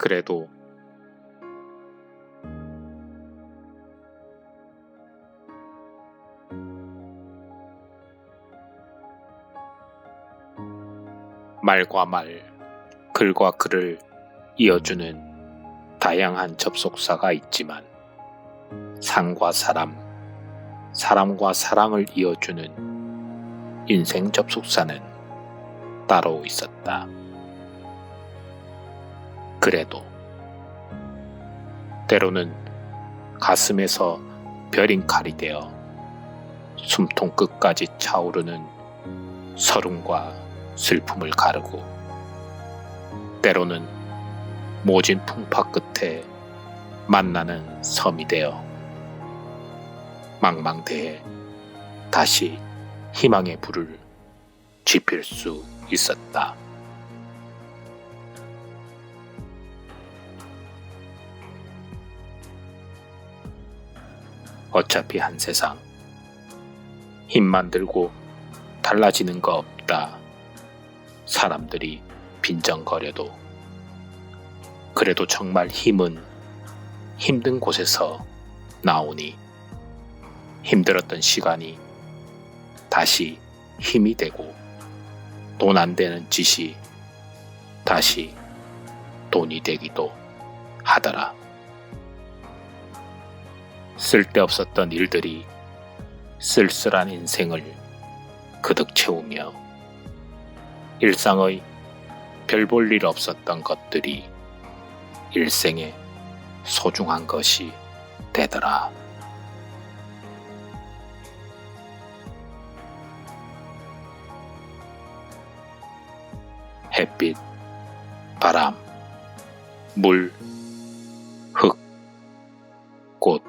그래도 말과 말, 글과 글을 이어주는 다양한 접속사가 있지만 상과 사람, 사람과 사랑을 이어주는 인생 접속사는 따로 있었다. 그래도 때로는 가슴에서 벼린 칼이 되어 숨통 끝까지 차오르는 서름과 슬픔을 가르고 때로는 모진 풍파 끝에 만나는 섬이 되어 망망대해 다시 희망의 불을 지필 수 있었다. 어차피 한 세상 힘만 들고 달라지는 거 없다. 사람들이 빈정거려도 그래도 정말 힘은 힘든 곳에서 나오니 힘들었던 시간이 다시 힘이 되고 돈 안 되는 짓이 다시 돈이 되기도 하더라. 쓸데없었던 일들이 쓸쓸한 인생을 그득 채우며 일상의 별 볼 일 없었던 것들이 일생에 소중한 것이 되더라. 햇빛, 바람, 물, 흙, 꽃,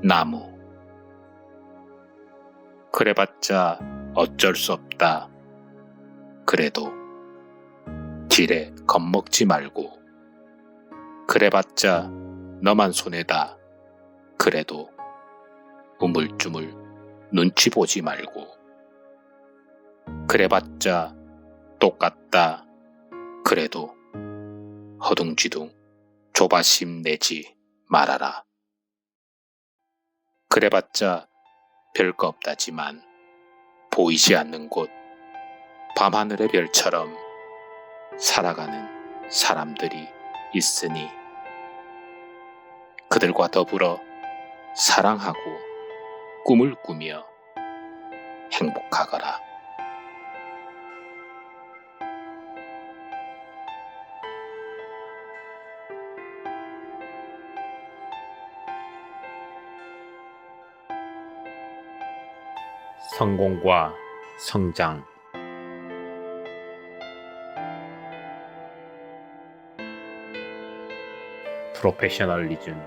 나무. 그래봤자 어쩔 수 없다. 그래도 지레 겁먹지 말고 그래봤자 너만 손해다. 그래도 우물쭈물 눈치 보지 말고 그래봤자 똑같다. 그래도 허둥지둥 조바심 내지 말아라. 그래봤자 별거 없다지만 보이지 않는 곳 밤하늘의 별처럼 살아가는 사람들이 있으니 그들과 더불어 사랑하고 꿈을 꾸며 행복하거라. 성공과 성장. 프로페셔널리즘.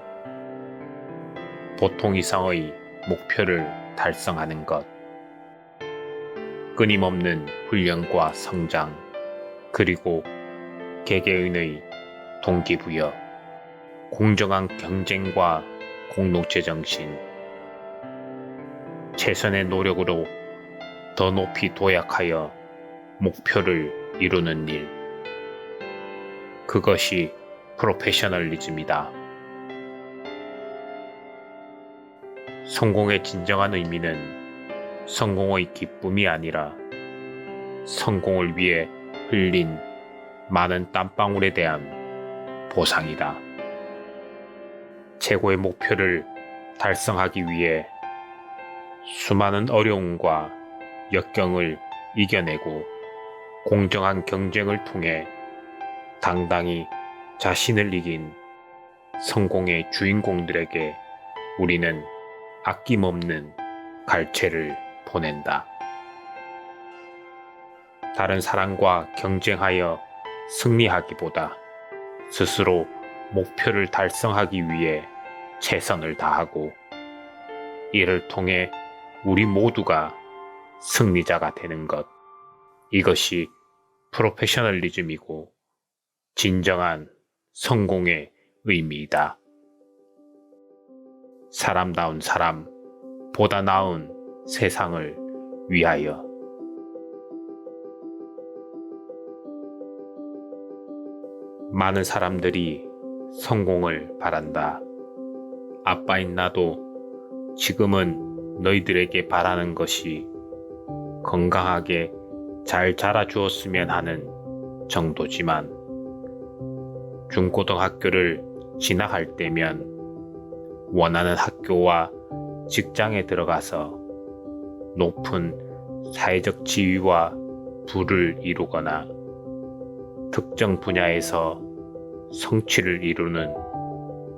보통 이상의 목표를 달성하는 것. 끊임없는 훈련과 성장, 그리고 개개인의 동기부여, 공정한 경쟁과 공동체 정신, 최선의 노력으로 더 높이 도약하여 목표를 이루는 일. 그것이 프로페셔널리즘이다. 성공의 진정한 의미는 성공의 기쁨이 아니라 성공을 위해 흘린 많은 땀방울에 대한 보상이다. 최고의 목표를 달성하기 위해 수많은 어려움과 역경을 이겨내고 공정한 경쟁을 통해 당당히 자신을 이긴 성공의 주인공들에게 우리는 아낌없는 갈채를 보낸다. 다른 사람과 경쟁하여 승리하기보다 스스로 목표를 달성하기 위해 최선을 다하고 이를 통해 우리 모두가 승리자가 되는 것. 이것이 프로페셔널리즘이고 진정한 성공의 의미이다. 사람다운 사람, 보다 나은 세상을 위하여. 많은 사람들이 성공을 바란다. 아빠인 나도 지금은 너희들에게 바라는 것이 건강하게 잘 자라주었으면 하는 정도지만 중고등학교를 진학할 때면 원하는 학교와 직장에 들어가서 높은 사회적 지위와 부를 이루거나 특정 분야에서 성취를 이루는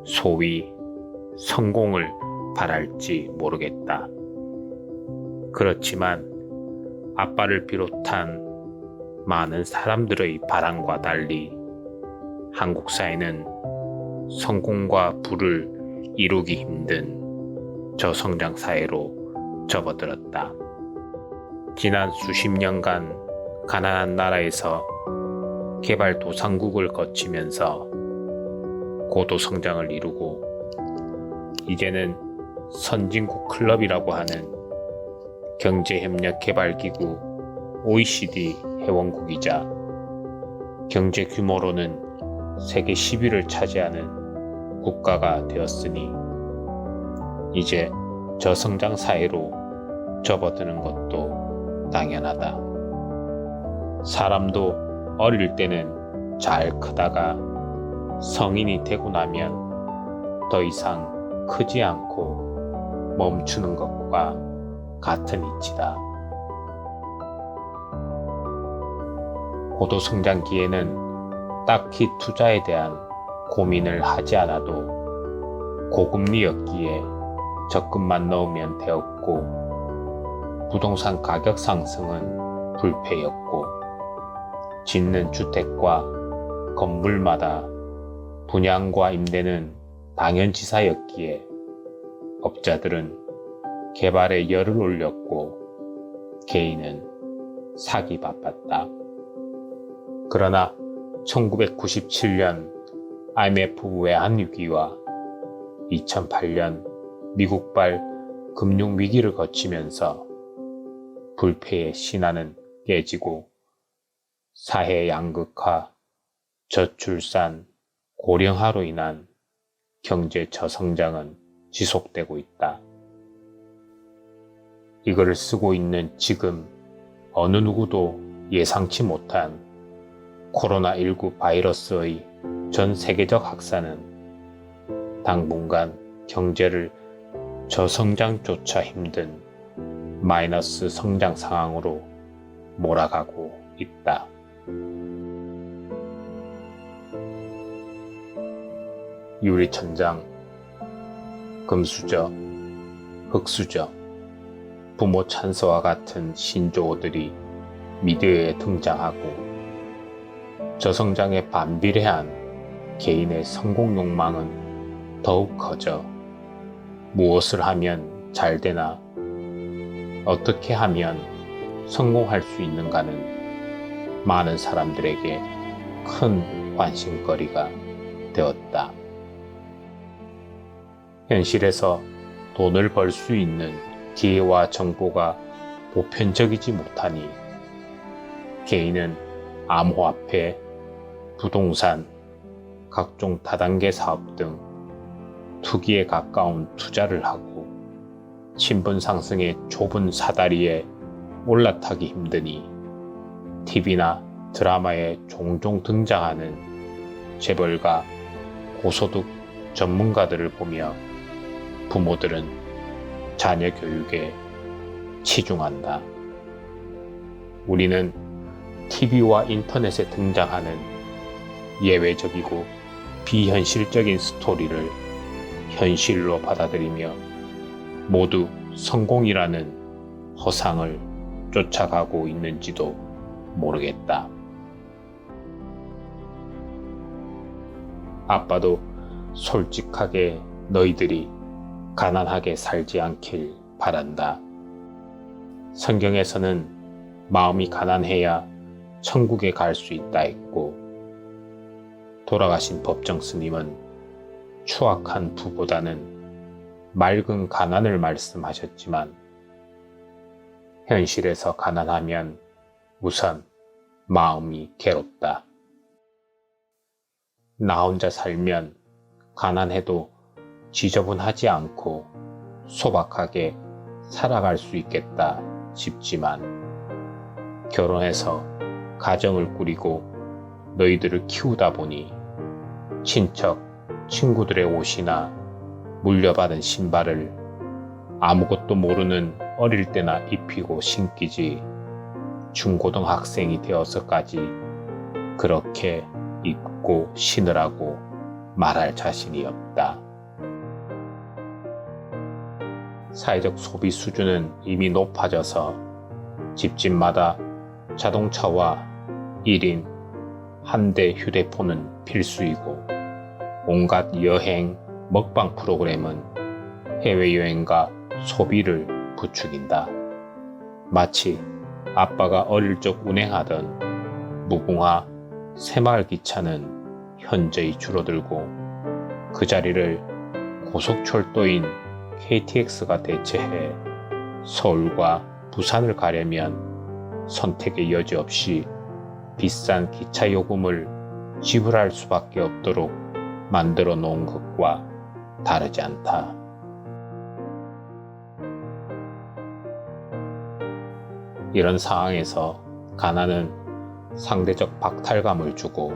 소위 성공을 바랄지 모르겠다. 그렇지만 아빠를 비롯한 많은 사람들의 바람과 달리 한국 사회는 성공과 부를 이루기 힘든 저성장 사회로 접어들었다. 지난 수십 년간 가난한 나라에서 개발도상국을 거치면서 고도 성장을 이루고 이제는 선진국 클럽이라고 하는 경제협력개발기구 OECD 회원국이자 경제 규모로는 세계 10위를 차지하는 국가가 되었으니 이제 저성장 사회로 접어드는 것도 당연하다. 사람도 어릴 때는 잘 크다가 성인이 되고 나면 더 이상 크지 않고 멈추는 것과 같은 이치다. 고도 성장기에는 딱히 투자에 대한 고민을 하지 않아도 고금리였기에 적금만 넣으면 되었고 부동산 가격 상승은 불패였고 짓는 주택과 건물마다 분양과 임대는 당연지사였기에 업자들은 개발에 열을 올렸고 개인은 사기 바빴다. 그러나 1997년 IMF 외환위기와 2008년 미국발 금융위기를 거치면서 불패의 신화는 깨지고 사회 양극화, 저출산, 고령화로 인한 경제 저성장은 지속되고 있다. 이거를 쓰고 있는 지금 어느 누구도 예상치 못한 코로나19 바이러스의 전 세계적 확산은 당분간 경제를 저성장조차 힘든 마이너스 성장 상황으로 몰아가고 있다. 유리천장, 금수저, 흙수저, 부모 찬스와 같은 신조어들이 미디어에 등장하고 저성장에 반비례한 개인의 성공 욕망은 더욱 커져 무엇을 하면 잘 되나, 어떻게 하면 성공할 수 있는가는 많은 사람들에게 큰 관심거리가 되었다. 현실에서 돈을 벌 수 있는 기회와 정보가 보편적이지 못하니 개인은 암호화폐, 부동산, 각종 다단계 사업 등 투기에 가까운 투자를 하고 신분 상승의 좁은 사다리에 올라타기 힘드니 TV나 드라마에 종종 등장하는 재벌가 고소득 전문가들을 보며 부모들은 자녀 교육에 치중한다. 우리는 TV와 인터넷에 등장하는 예외적이고 비현실적인 스토리를 현실로 받아들이며 모두 성공이라는 허상을 쫓아가고 있는지도 모르겠다. 아빠도 솔직하게 너희들이 가난하게 살지 않길 바란다. 성경에서는 마음이 가난해야 천국에 갈 수 있다 했고 돌아가신 법정 스님은 추악한 부보다는 맑은 가난을 말씀하셨지만 현실에서 가난하면 우선 마음이 괴롭다. 나 혼자 살면 가난해도 지저분하지 않고 소박하게 살아갈 수 있겠다 싶지만 결혼해서 가정을 꾸리고 너희들을 키우다 보니 친척, 친구들의 옷이나 물려받은 신발을 아무것도 모르는 어릴 때나 입히고 신기지 중고등학생이 되어서까지 그렇게 입고 신으라고 말할 자신이 없다. 사회적 소비 수준은 이미 높아져서 집집마다 자동차와 1인 한 대 휴대폰은 필수이고 온갖 여행, 먹방 프로그램은 해외여행과 소비를 부추긴다. 마치 아빠가 어릴 적 운행하던 무궁화 새마을 기차는 현저히 줄어들고 그 자리를 고속철도인 KTX가 대체해 서울과 부산을 가려면 선택의 여지 없이 비싼 기차 요금을 지불할 수밖에 없도록 만들어 놓은 것과 다르지 않다. 이런 상황에서 가난은 상대적 박탈감을 주고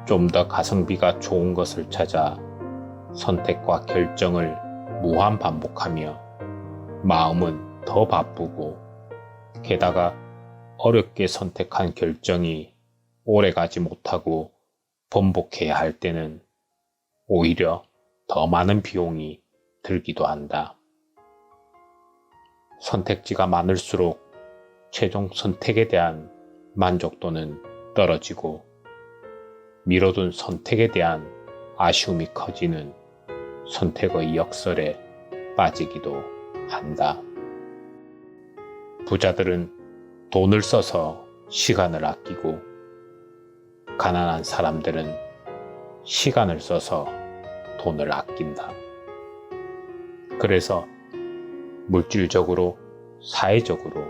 좀 더 가성비가 좋은 것을 찾아 선택과 결정을 무한 반복하며 마음은 더 바쁘고 게다가 어렵게 선택한 결정이 오래가지 못하고 번복해야 할 때는 오히려 더 많은 비용이 들기도 한다. 선택지가 많을수록 최종 선택에 대한 만족도는 떨어지고 미뤄둔 선택에 대한 아쉬움이 커지는 선택의 역설에 빠지기도 한다. 부자들은 돈을 써서 시간을 아끼고 가난한 사람들은 시간을 써서 돈을 아낀다. 그래서 물질적으로, 사회적으로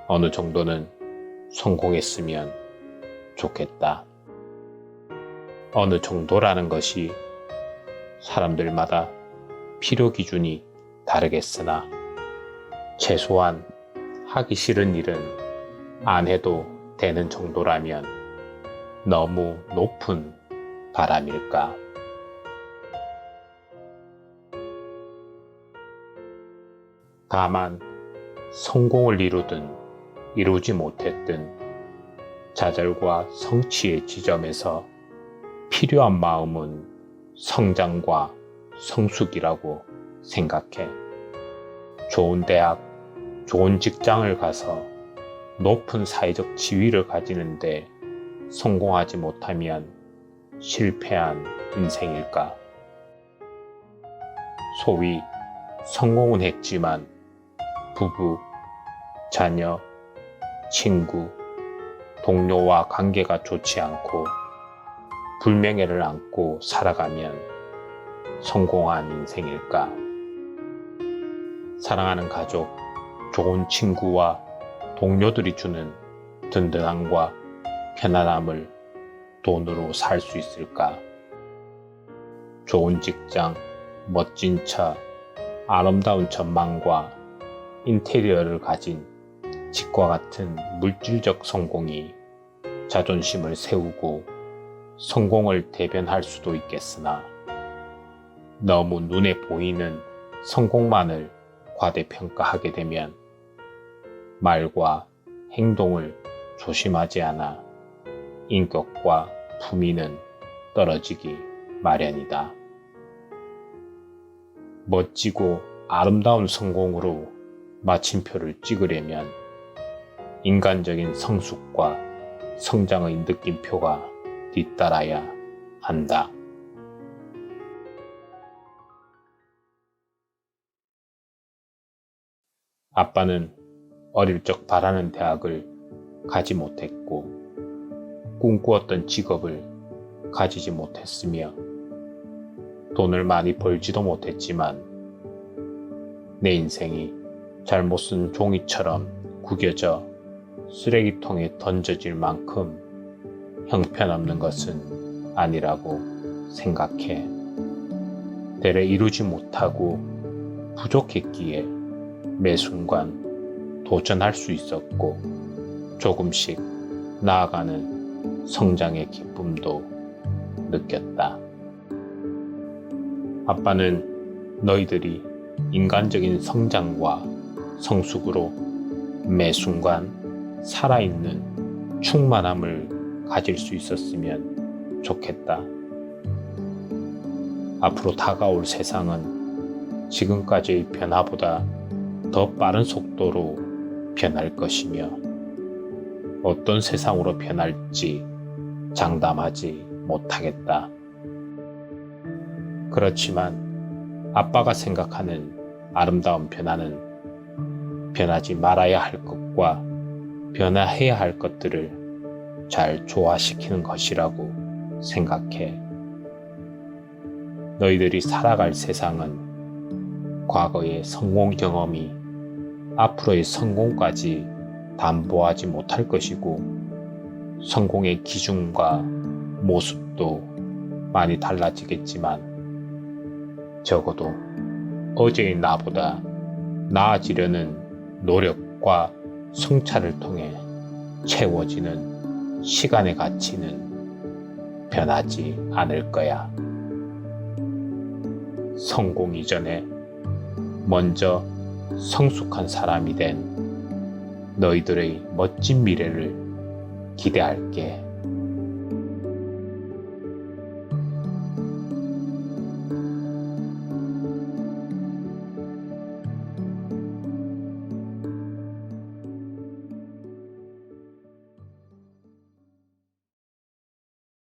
어느 정도는 성공했으면 좋겠다. 어느 정도라는 것이 사람들마다 필요 기준이 다르겠으나 최소한 하기 싫은 일은 안 해도 되는 정도라면 너무 높은 바람일까? 다만 성공을 이루든 이루지 못했든 좌절과 성취의 지점에서 필요한 마음은 성장과 성숙이라고 생각해. 좋은 대학, 좋은 직장을 가서 높은 사회적 지위를 가지는데 성공하지 못하면 실패한 인생일까? 소위 성공은 했지만 부부, 자녀, 친구, 동료와 관계가 좋지 않고 불명예를 안고 살아가면 성공한 인생일까? 사랑하는 가족, 좋은 친구와 동료들이 주는 든든함과 편안함을 돈으로 살 수 있을까? 좋은 직장, 멋진 차, 아름다운 전망과 인테리어를 가진 집과 같은 물질적 성공이 자존심을 세우고 성공을 대변할 수도 있겠으나 너무 눈에 보이는 성공만을 과대평가하게 되면 말과 행동을 조심하지 않아 인격과 품위는 떨어지기 마련이다. 멋지고 아름다운 성공으로 마침표를 찍으려면 인간적인 성숙과 성장의 느낌표가 뒤따라야 한다. 아빠는 어릴 적 바라는 대학을 가지 못했고 꿈꾸었던 직업을 가지지 못했으며 돈을 많이 벌지도 못했지만 내 인생이 잘못 쓴 종이처럼 구겨져 쓰레기통에 던져질 만큼 형편없는 것은 아니라고 생각해. 때려 이루지 못하고 부족했기에 매 순간 도전할 수 있었고 조금씩 나아가는 성장의 기쁨도 느꼈다. 아빠는 너희들이 인간적인 성장과 성숙으로 매 순간 살아있는 충만함을 가질 수 있었으면 좋겠다. 앞으로 다가올 세상은 지금까지의 변화보다 더 빠른 속도로 변할 것이며 어떤 세상으로 변할지 장담하지 못하겠다. 그렇지만 아빠가 생각하는 아름다운 변화는 변하지 말아야 할 것과 변화해야 할 것들을 잘 조화시키는 것이라고 생각해. 너희들이 살아갈 세상은 과거의 성공 경험이 앞으로의 성공까지 담보하지 못할 것이고 성공의 기준과 모습도 많이 달라지겠지만 적어도 어제의 나보다 나아지려는 노력과 성찰을 통해 채워지는 시간의 가치는 변하지 않을 거야. 성공 이전에 먼저 성숙한 사람이 된 너희들의 멋진 미래를 기대할게.